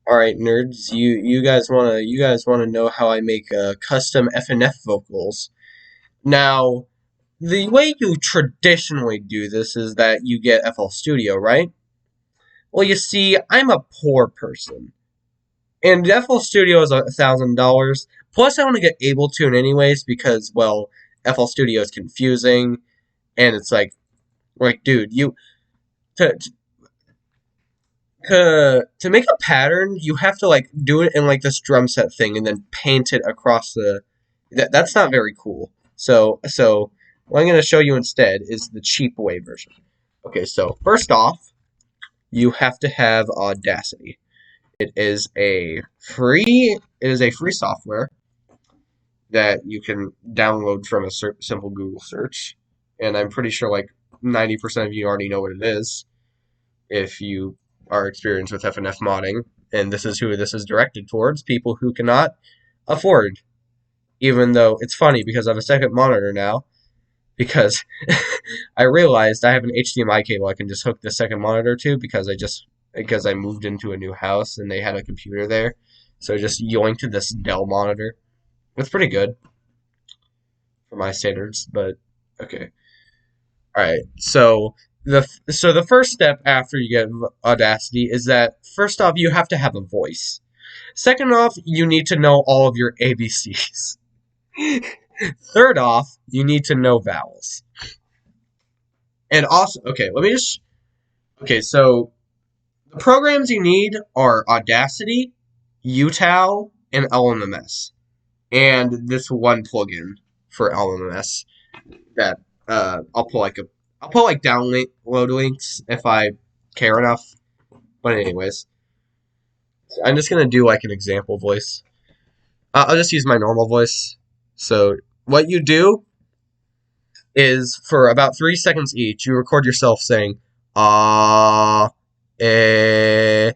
All right, nerds, you guys wanna know how I make custom FNF vocals. Now, the way you traditionally do this is that you get FL Studio, right? Well, you see, I'm a poor person, and FL Studio is $1,000. Plus, I want to get Ableton anyways because, well, FL Studio is confusing, and it's like, dude, you to to make a pattern, you have to like do it in like this drum set thing and then paint it across the. That's not very cool. So what I'm going to show you instead is the cheap way version. Okay, so first off, you have to have Audacity. It is a free software that you can download from a simple Google search, and I'm pretty sure like 90% of you already know what it is if you are experienced with FNF modding, and this is who this is directed towards, people who cannot afford, even though it's funny because I have a second monitor now, because I realized I have an HDMI cable I can just hook the second monitor to because I moved into a new house and they had a computer there, so I just yoinked this Dell monitor. It's pretty good for my standards, but okay. All right, so the first step after you get Audacity is that first off you have to have a voice. Second off, you need to know all of your ABCs. Third off, you need to know vowels. And also, so the programs you need are Audacity, UTAL, and LMMS. And this one plugin for LMMS that I'll put like download links if I care enough. But anyways, so I'm just gonna do like an example voice. I'll just use my normal voice. So what you do is for about 3 seconds each, you record yourself saying ah, e,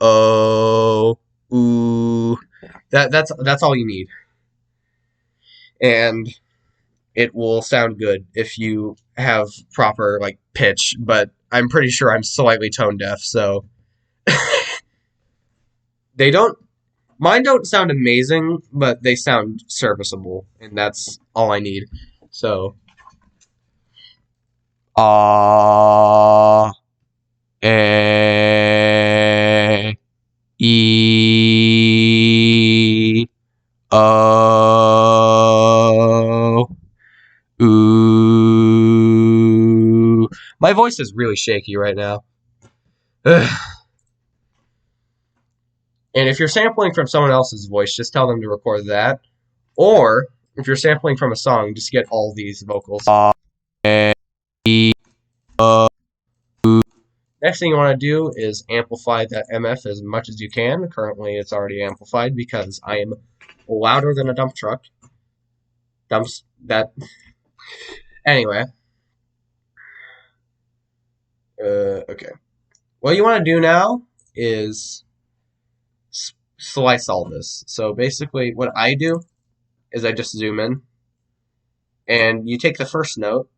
o, oo. That's all you need, and it will sound good if you have proper like pitch. But I'm pretty sure I'm slightly tone deaf, so they don't. Mine don't sound amazing, but they sound serviceable, and that's all I need. So, ah, e, o, ooh. My voice is really shaky right now. Ugh. And if you're sampling from someone else's voice, just tell them to record that. Or if you're sampling from a song, just get all these vocals. Next thing you want to do is amplify that MF as much as you can. Currently, it's already amplified because I am louder than a dump truck. Anyway. Okay. What you want to do now is slice all this. So basically, what I do is I just zoom in, and you take the first note,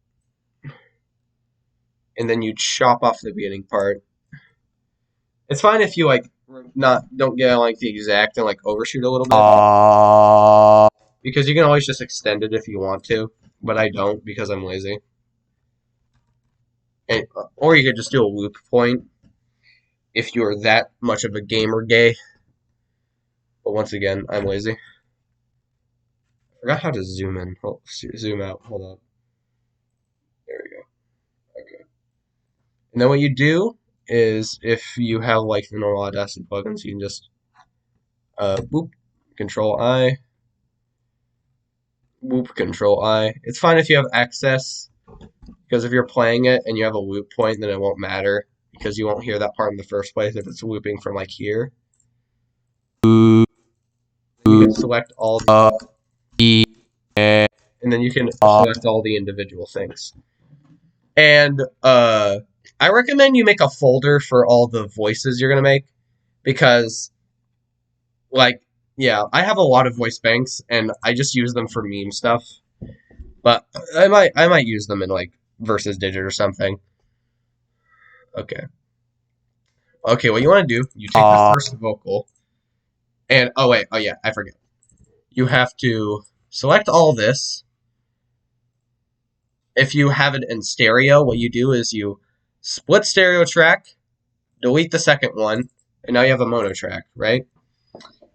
and then you chop off the beginning part. It's fine if you like don't get like the exact and like overshoot a little bit, because you can always just extend it if you want to, but I don't because I'm lazy. Or you could just do a loop point if you're that much of a gamer gay. But once again, I'm lazy. I forgot how to zoom in. Zoom out. Hold on. There we go. Okay. And then what you do is, if you have like the normal Audacity plugins, you can just Control I, Control I. It's fine if you have access, because if you're playing it and you have a loop point, then it won't matter because you won't hear that part in the first place if it's looping from like here. You can select all and then you can select all the individual things. And I recommend you make a folder for all the voices you're gonna make, because like, yeah, I have a lot of voice banks and I just use them for meme stuff. But I might use them in like Versus Digit or something. Okay. Okay, what you want to do, you take the first vocal, and oh yeah, I forget. You have to select all this. If you have it in stereo, what you do is you split stereo track, delete the second one, and now you have a mono track, right?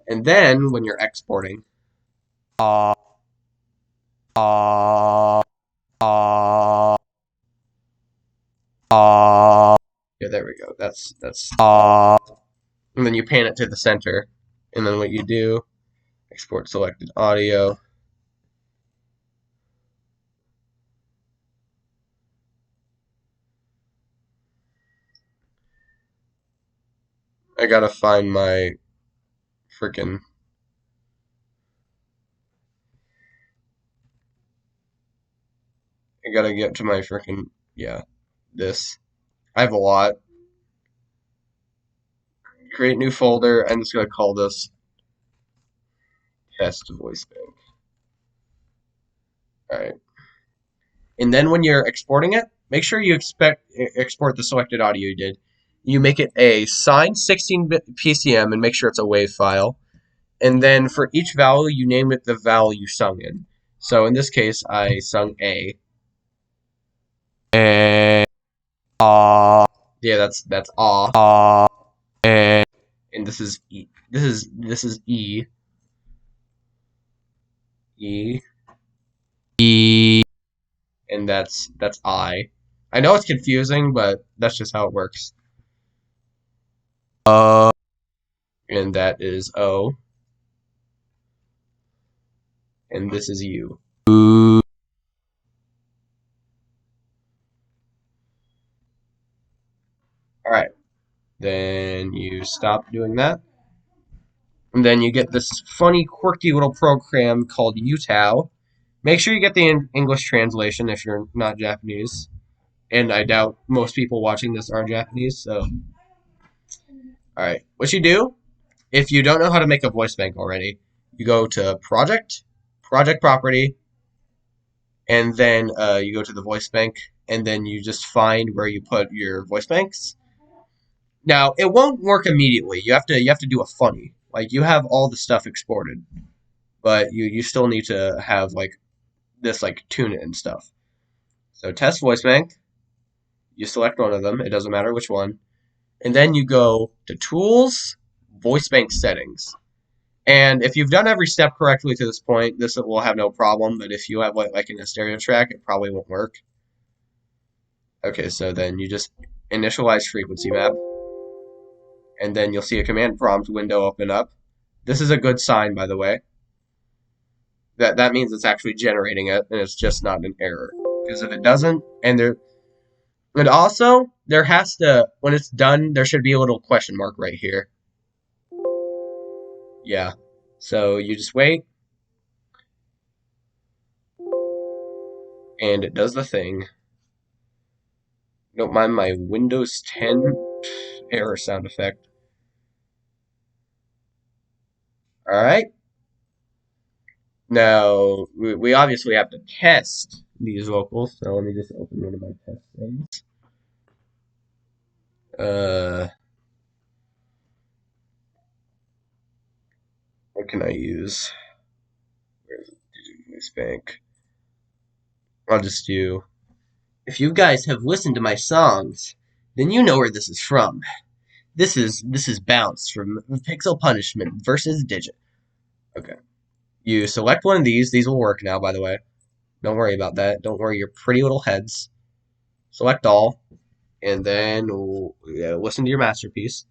And then when you're exporting, yeah, there we go. That's and then you pan it to the center, and then what you do, export selected audio. I gotta find my freaking. I gotta get to my freaking, yeah, this. I have a lot. Create new folder. I'm just gonna call this test voice bank. Alright. And then when you're exporting it, make sure you export the selected audio you did. You make it a signed 16-bit PCM and make sure it's a WAV file. And then for each vowel, you name it the vowel you sung in. So in this case, I sung A. Yeah, that's ah. And this is E. This is E. E. And that's I. I know it's confusing, but that's just how it works. And that is O. And this is U. Alright. Then you stop doing that. And then you get this funny, quirky little program called UTAU. Make sure you get the English translation if you're not Japanese. And I doubt most people watching this are Japanese, so. Alright. What you do, if you don't know how to make a voice bank already, you go to Project, Project Property, and then you go to the voice bank, and then you just find where you put your voice banks. Now, it won't work immediately. You have to do a funny. Like, you have all the stuff exported, but you still need to have, like, this, like, tune it and stuff. So, test voice bank. You select one of them. It doesn't matter which one. And then you go to Tools, Voice Bank Settings. And if you've done every step correctly to this point, this will have no problem. But if you have, like in a stereo track, it probably won't work. Okay, so then you just initialize frequency map. And then you'll see a command prompt window open up. This is a good sign, by the way. That means it's actually generating it, and it's just not an error. Because if it doesn't, and also there has to, when it's done, there should be a little question mark right here. Yeah. So you just wait, and it does the thing. Don't mind my Windows 10 error sound effect. Alright. Now, we obviously have to test these vocals, so let me just open one of my test things. What can I use? Where's Voice Bank? I'll just do, if you guys have listened to my songs, then you know where this is from. This is Bounce from Pixel Punishment versus Digit. Okay. You select one of these. These will work now, by the way. Don't worry about that. Don't worry your pretty little heads. Select all. And then listen to your masterpiece.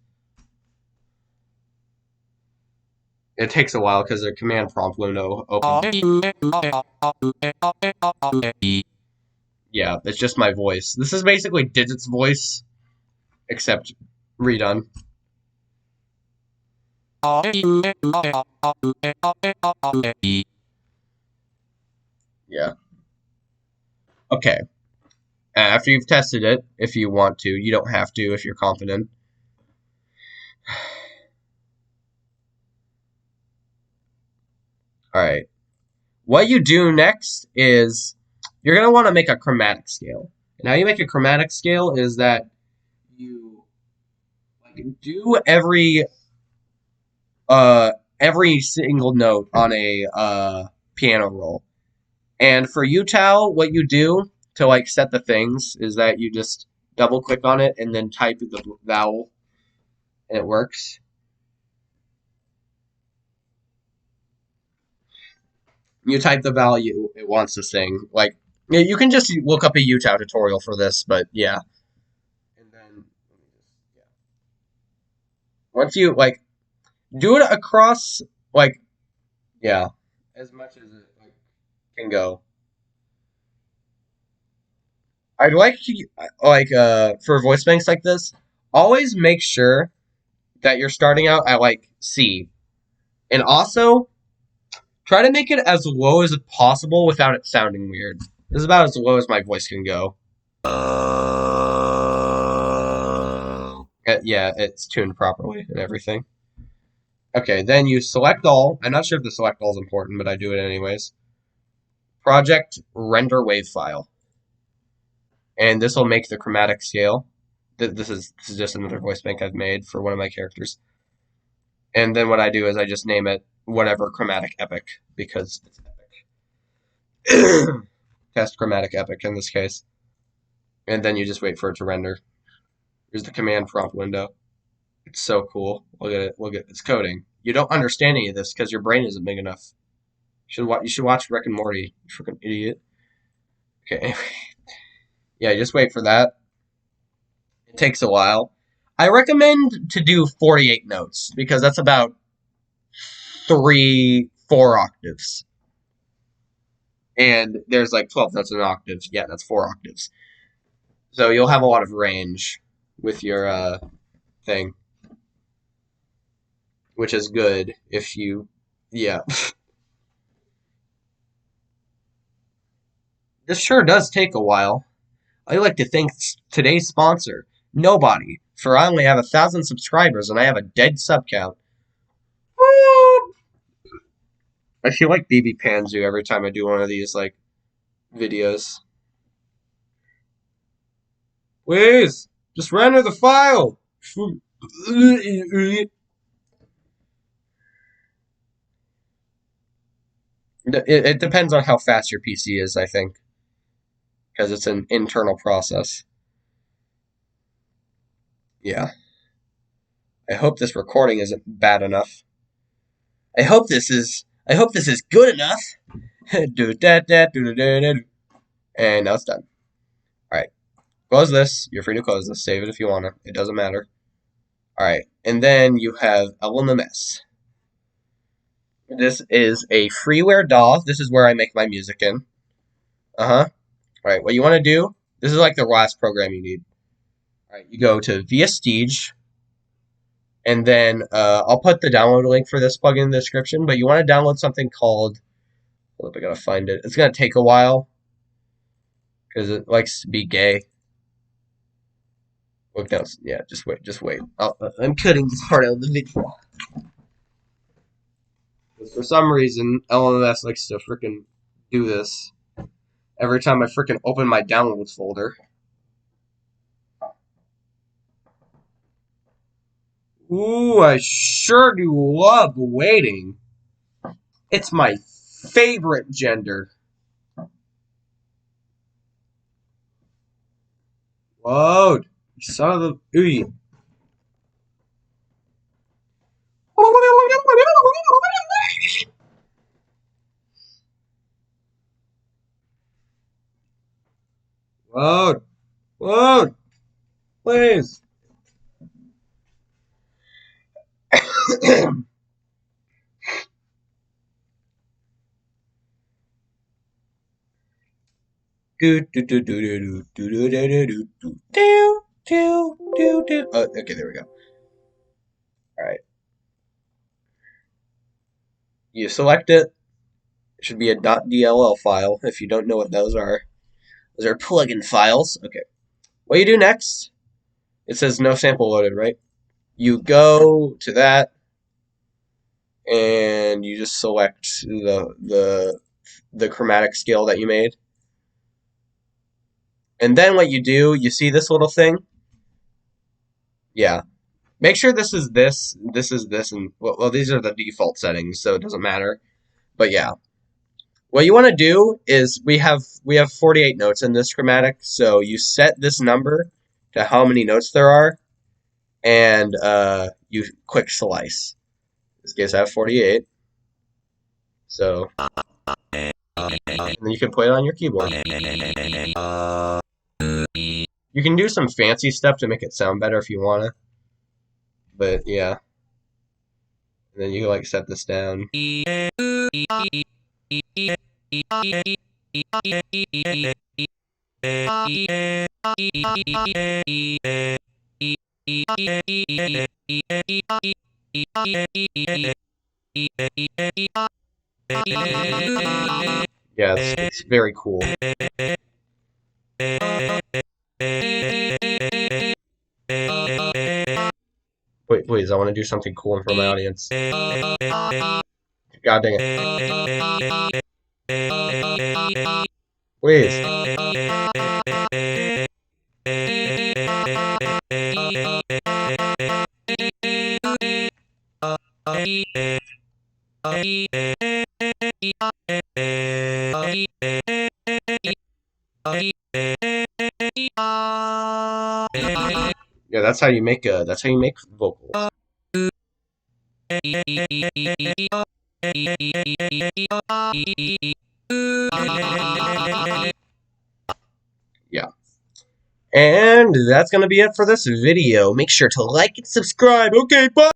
It takes a while because the command prompt window opens. Yeah, it's just my voice. This is basically Digit's voice, except redone. Yeah. Okay. After you've tested it, if you want to, you don't have to if you're confident. Alright. What you do next is you're going to want to make a chromatic scale. And how you make a chromatic scale is that you do every single note on a piano roll. And for UTAL, what you do to like set the things is that you just double click on it and then type the vowel, and it works. You type the value it wants to sing. Like, you can just look up a UTAL tutorial for this, but yeah. And then, yeah. Once you, like, do it across, like, yeah, as much as it like, can go. I'd like to, like, for voice banks like this, always make sure that you're starting out at, like, C. And also, try to make it as low as possible without it sounding weird. This is about as low as my voice can go. Yeah, it's tuned properly and everything. Okay, then you select all. I'm not sure if the select all is important, but I do it anyways. Project render wave file. And this will make the chromatic scale. This is just another voice bank I've made for one of my characters. And then what I do is I just name it whatever chromatic epic, because it's epic. Test chromatic epic in this case. And then you just wait for it to render. Here's the command prompt window. It's so cool. Look at it. Look at it's coding. You don't understand any of this because your brain isn't big enough. You should watch Rick and Morty, you freaking idiot. Okay. Yeah, just wait for that. It takes a while. I recommend to do 48 notes because that's about 4 octaves. And there's like 12 notes in an octave. Yeah, that's 4 octaves. So you'll have a lot of range with your thing. Which is good if you, yeah. This sure does take a while. I'd like to thank today's sponsor, Nobody, for I only have 1,000 subscribers and I have a dead sub count. I feel like BB Panzu every time I do one of these, like, videos. Please, just render the file. It depends on how fast your PC is, I think, because it's an internal process. Yeah. I hope this recording isn't bad enough. I hope this is good enough. And now it's done. Alright. Close this. You're free to close this. Save it if you want to. It doesn't matter. Alright. And then you have LMS. This is a freeware DAW. This is where I make my music in. Alright, what you want to do, this is like the last program you need. Alright, you go to Viastige, and then I'll put the download link for this plugin in the description, but you want to download something called, hold up, I gotta find it. It's gonna take a while, because it likes to be gay. Look down, yeah, just wait. I'm cutting this part out of the video. For some reason, LMS likes to frickin' do this every time I frickin' open my downloads folder. Ooh, I sure do love waiting. It's my favorite gender. Whoa, son of a... Ooh. Load. Load. Please. Okay, there we go. Alright. You select it. It should be a .dll file if you don't know what those are. Those are plugin files. Okay. What you do next, it says no sample loaded, right? You go to that and you just select the chromatic scale that you made. And then what you do, you see this little thing? Yeah. Make sure this is this, and well, these are the default settings, so it doesn't matter. But yeah, what you want to do is we have 48 notes in this schematic, so you set this number to how many notes there are, and you click slice. In this case, I have 48, so and then you can play it on your keyboard. You can do some fancy stuff to make it sound better if you wanna, but yeah. And then you like set this down. Yeah, it's very cool. Wait, please, I want to do something cool for my audience. God dang it. Please. Yeah, that's how you make vocals. Yeah. And that's going to be it for this video. Make sure to like and subscribe. Okay, bye!